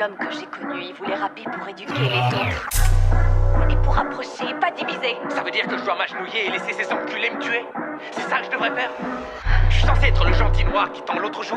l'homme que j'ai connu, il voulait rapper pour éduquer les autres. Et pour approcher, pas diviser. Ça veut dire que je dois m'agenouiller et laisser ces enculés me tuer? C'est ça que je devrais faire? Je suis censé être le gentil noir qui tend l'autre joue.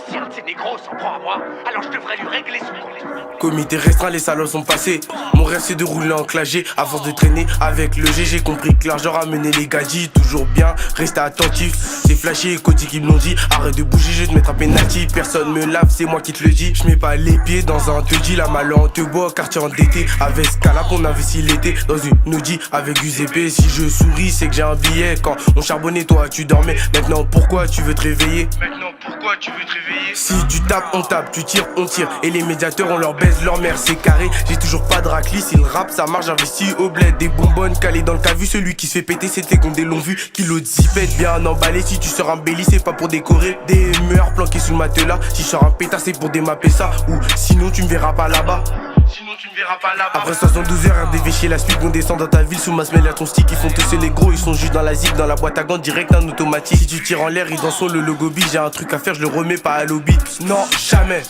Si un de ces négros s'en prend à moi, alors je devrais lui régler son compte. Comité restreint, les salons sont passés. Mon rêve c'est de rouler en clagé. À force de traîner avec le G, j'ai compris que l'argent ramenait les gadgets. Toujours bien, rester attentif. C'est Flashy et Cody qui me l'ont dit. Arrête de bouger, je vais te mettre un penalty. Personne me lave, c'est moi qui te le dis. Je mets pas les pieds dans un taudis. La malheur te boit, quartier endetté. Avec Scala qu'on investit l'été. Dans une Audi avec UZP. Si je souris, c'est que j'ai un billet. Quand on charbonnait, toi tu dormais. Maintenant pourquoi tu veux te réveiller? Si tu tapes, on tape, tu tires, on tire. Et les médiateurs, on leur baise leur mère, c'est carré. J'ai toujours pas de raclis, si le rap ça marche, j'investis au bled. Des bonbonnes calées dans le cas, vu celui qui se fait péter, c'était qu'on des longs vues. Kilo de zipette, bien emballé. Si tu sors un belly, c'est pas pour décorer. Des meurs planqués sous le matelas. Si je sors un pétard, c'est pour démapper ça. Ou sinon, tu me verras pas là-bas. Après 72 heures, RDV la suite, on descend dans ta ville sous ma semelle, y'a ton stick, ils font tesser les gros, ils sont juste dans la zig, dans la boîte à gants, direct un automatique. Si tu tires en l'air, ils dansent le logo B, j'ai un truc à faire, je le remets pas à l'obit. Non, jamais.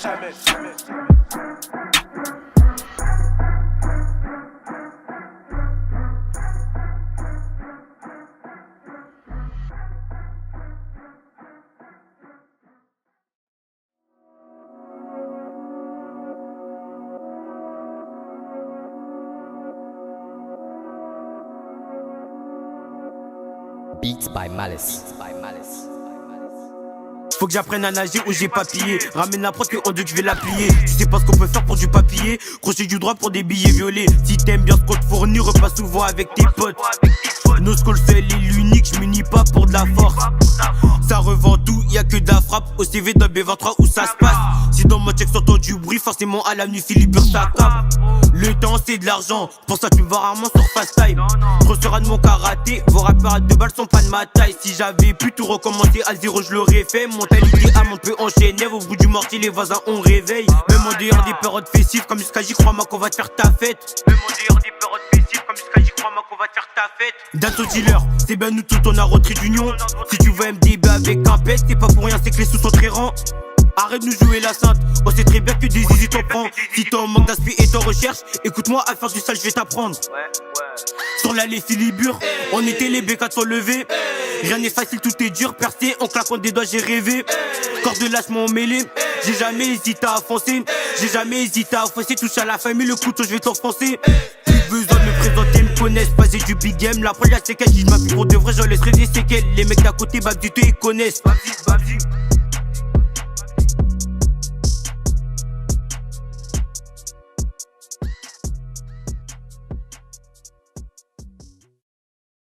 Beats by Malice. Faut que j'apprenne à nager où j'ai papier. Ramène la prod que on dit que je vais la plier. Tu sais pas ce qu'on peut faire pour du papier. Crochet du droit pour des billets violets. Si t'aimes bien ce qu'on te fournit, repasse souvent avec tes potes. No school seul et l'unique, je m'unis pas pour de la force. Ça revend tout, y'a que de la frappe. Au CV d'un B23 où ça se passe. Si dans mon check s'entend du bruit, forcément à la nuit Philippe ça cape. Le temps c'est de l'argent, pour ça tu me vois rarement sur Fast Time. Je ressors de mon karaté, vos rappeurs à 2 balles sont pas de ma taille. Si j'avais pu tout recommencer à 0, je l'aurais fait. Mentalité à on peut enchaîner, au bout du mortier les voisins on réveille. Même en dehors des périodes festives, comme jusqu'à j'y crois moi qu'on va te faire ta fête. Même en dehors des périodes festives, comme jusqu'à j'y crois moi qu'on va te faire ta fête. Dato dealer, c'est bien nous tout on a rentré d'union. Si tu veux MDB avec un pet, c'est pas pour rien, c'est que les sous sont très rangs. Arrête de nous jouer la sainte, on sait très bien que des zizi t'en prends. Si t'es en manque d'aspect et t'en recherches, écoute-moi à faire du sale, je vais t'apprendre. Sur l'allée Philibur, on était les B4 levés. Rien n'est facile, tout est dur, percé, en claquant des doigts j'ai rêvé. Corps de lâchement mêlé, j'ai jamais hésité à foncer. J'ai jamais hésité à foncer, touche à la famille, le couteau je vais t'enfoncer. Plus besoin de me présenter, me connaissent, pas j'ai du big game. La première c'est qu'elle, si je m'appuie pour de vrai, j'en laisserai des séquelles. Les mecs d'à côté, Babdi, ils connaissent. Babdi.